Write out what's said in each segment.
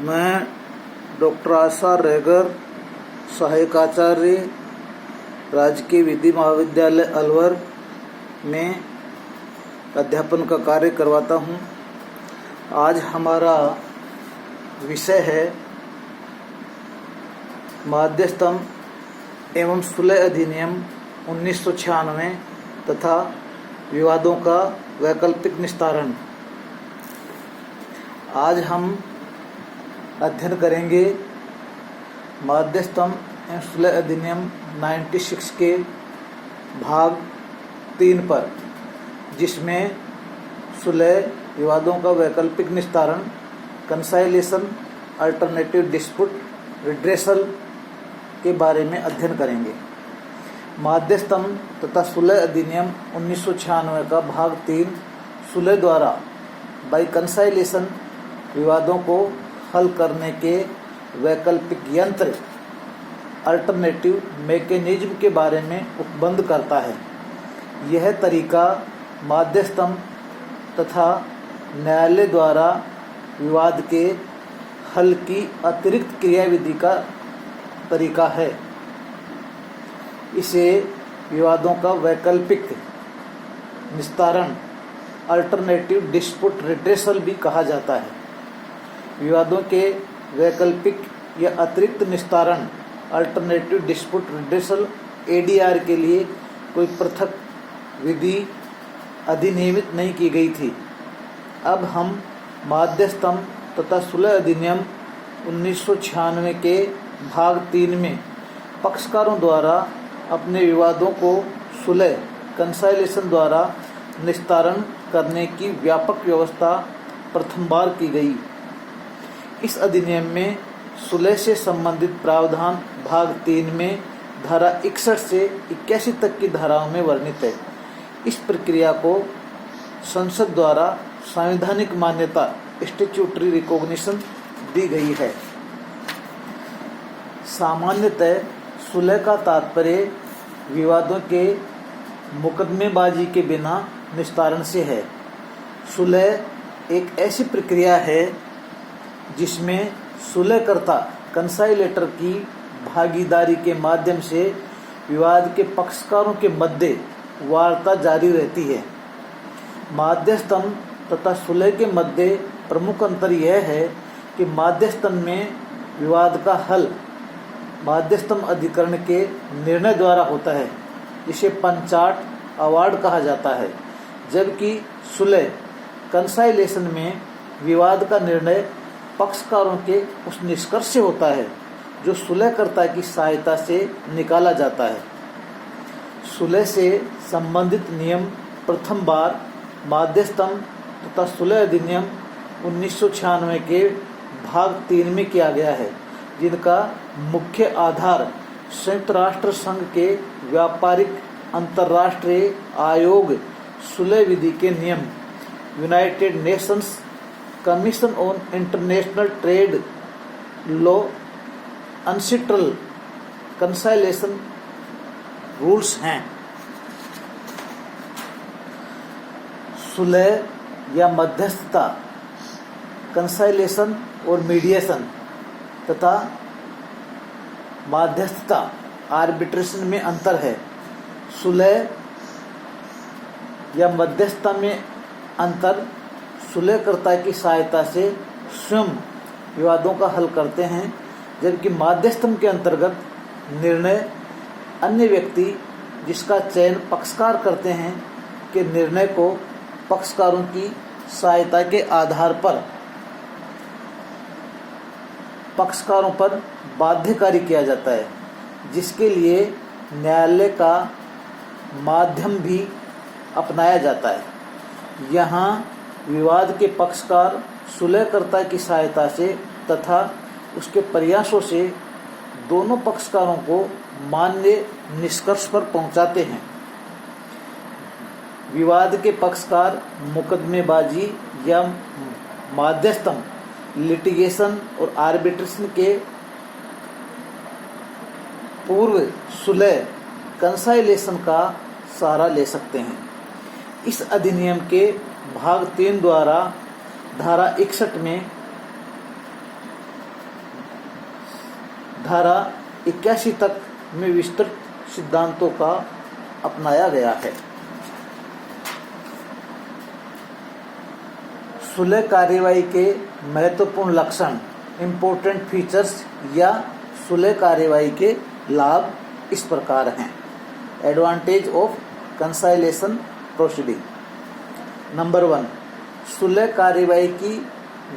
मैं डॉक्टर आशा रेगर, सहायक आचार्य, राजकीय विधि महाविद्यालय अलवर में अध्यापन का कार्य करवाता हूँ। आज हमारा विषय है माध्यस्थम एवं सुलह अधिनियम 1996 तथा विवादों का वैकल्पिक निस्तारण। आज हम अध्ययन करेंगे माध्यस्थम एवं सुलह अधिनियम 96 के भाग 3 पर, जिसमें सुलह, विवादों का वैकल्पिक निस्तारण, कंसाइलेशन, अल्टरनेटिव डिस्प्यूट रिड्रेसल के बारे में अध्ययन करेंगे। माध्यस्थम तथा सुलह अधिनियम 1996 का भाग 3 सुलह द्वारा बाई कंसाइलेशन विवादों को हल करने के वैकल्पिक यंत्र अल्टरनेटिव मैकेनिज्म के बारे में उपबंध करता है। यह तरीका माध्यस्थम तथा न्यायालय द्वारा विवाद के हल की अतिरिक्त क्रियाविधि का तरीका है। इसे विवादों का वैकल्पिक निस्तारण अल्टरनेटिव डिस्प्यूट रिड्रेसल भी कहा जाता है। विवादों के वैकल्पिक या अतिरिक्त निस्तारण अल्टरनेटिव डिस्प्यूट रिड्रेसल ADR के लिए कोई पृथक विधि अधिनियमित नहीं की गई थी। अब हम माध्यस्थम तथा सुलह अधिनियम 1996 के भाग 3 में पक्षकारों द्वारा अपने विवादों को सुलह कंसाइलेशन द्वारा निस्तारण करने की व्यापक व्यवस्था प्रथम बार की गई। इस अधिनियम में सुलह से संबंधित प्रावधान भाग 3 में धारा 61 से 81 तक की धाराओं में वर्णित है। इस प्रक्रिया को संसद द्वारा संवैधानिक मान्यता स्टैट्यूटरी रिकॉग्निशन दी गई है। सामान्यतः सुलह का तात्पर्य विवादों के मुकदमेबाजी के बिना निस्तारण से है। सुलह एक ऐसी प्रक्रिया है जिसमें सुलहकर्ता कंसाइलेटर की भागीदारी के माध्यम से विवाद के पक्षकारों के मध्य वार्ता जारी रहती है। माध्यस्थम तथा सुलह के मध्य प्रमुख अंतर यह है कि माध्यस्थम में विवाद का हल माध्यस्थम अधिकरण के निर्णय द्वारा होता है, जिसे पंचाट अवार्ड कहा जाता है, जबकि सुलह कंसाइलेशन में विवाद का निर्णय पक्षकारों के उस निष्कर्ष से होता है जो सुलहकर्ता की सहायता से निकाला जाता है। सुलह से संबंधित नियम प्रथम बार माध्यस्थम तथा सुलह अधिनियम 1996 के भाग 3 में किया गया है, जिनका मुख्य आधार संयुक्त राष्ट्र संघ के व्यापारिक अंतर्राष्ट्रीय आयोग सुलह विधि के नियम, United Nations Commission on International Trade Law UNCITRAL conciliation rules हैं। सुलह या मध्यस्थता, कंसाइलेशन और मीडिएशन तथा माध्यस्थता आर्बिट्रेशन में अंतर है। सुलह या मध्यस्थता में अंतर सुलहकर्ता की सहायता से स्वयं विवादों का हल करते हैं, जबकि माध्यस्थम के अंतर्गत निर्णय अन्य व्यक्ति जिसका चयन पक्षकार करते हैं के निर्णय को पक्षकारों की सहायता के आधार पर पक्षकारों पर बाध्यकारी किया जाता है, जिसके लिए न्यायालय का माध्यम भी अपनाया जाता है। यहाँ विवाद के पक्षकार सुलहकर्ता की सहायता से तथा उसके प्रयासों से दोनों पक्षकारों को मान्य निष्कर्ष पर पहुंचाते हैं। विवाद के पक्षकार मुकदमेबाजी या माध्यस्थम, लिटिगेशन और आर्बिट्रेशन के पूर्व सुलह कंसाइलेशन का सहारा ले सकते हैं। इस अधिनियम के भाग 3 द्वारा धारा 61 में धारा 81 तक में विस्तृत सिद्धांतों का अपनाया गया है। सुलह कार्यवाही के महत्वपूर्ण लक्षण, इम्पोर्टेंट फीचर्स या सुलह कार्यवाही के लाभ इस प्रकार हैं। Advantage of conciliation proceeding. Number 1, सुलह कार्यवाही की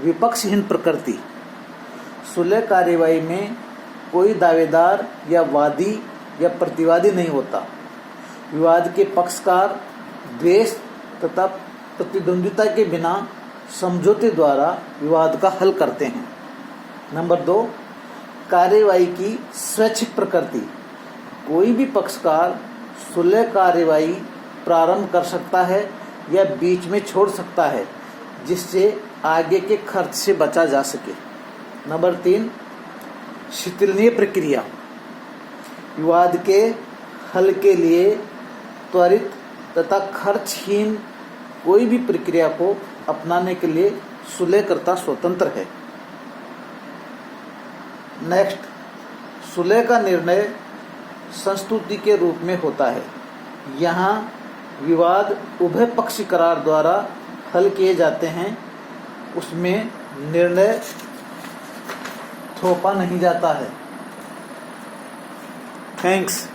विपक्षहीन प्रकृति। सुलह कार्यवाही में कोई दावेदार या वादी या प्रतिवादी नहीं होता। विवाद के पक्षकार द्वेष तथा प्रतिद्वंद्विता के बिना समझौते द्वारा विवाद का हल करते हैं। नंबर 2, कार्यवाही की स्वैच्छिक प्रकृति। कोई भी पक्षकार सुलह कार्यवाही प्रारंभ कर सकता है या बीच में छोड़ सकता है, जिससे आगे के खर्च से बचा जा सके। नंबर 3, शिथिलनीय प्रक्रिया। विवाद के हल के लिए त्वरित तथा खर्चहीन कोई भी प्रक्रिया को अपनाने के लिए सुलहकर्ता स्वतंत्र है। नेक्स्ट, सुलह का निर्णय संस्तुति के रूप में होता है। यहाँ विवाद उभय पक्षी करार द्वारा हल किए जाते हैं। उसमें निर्णय थोपा नहीं जाता है। थैंक्स।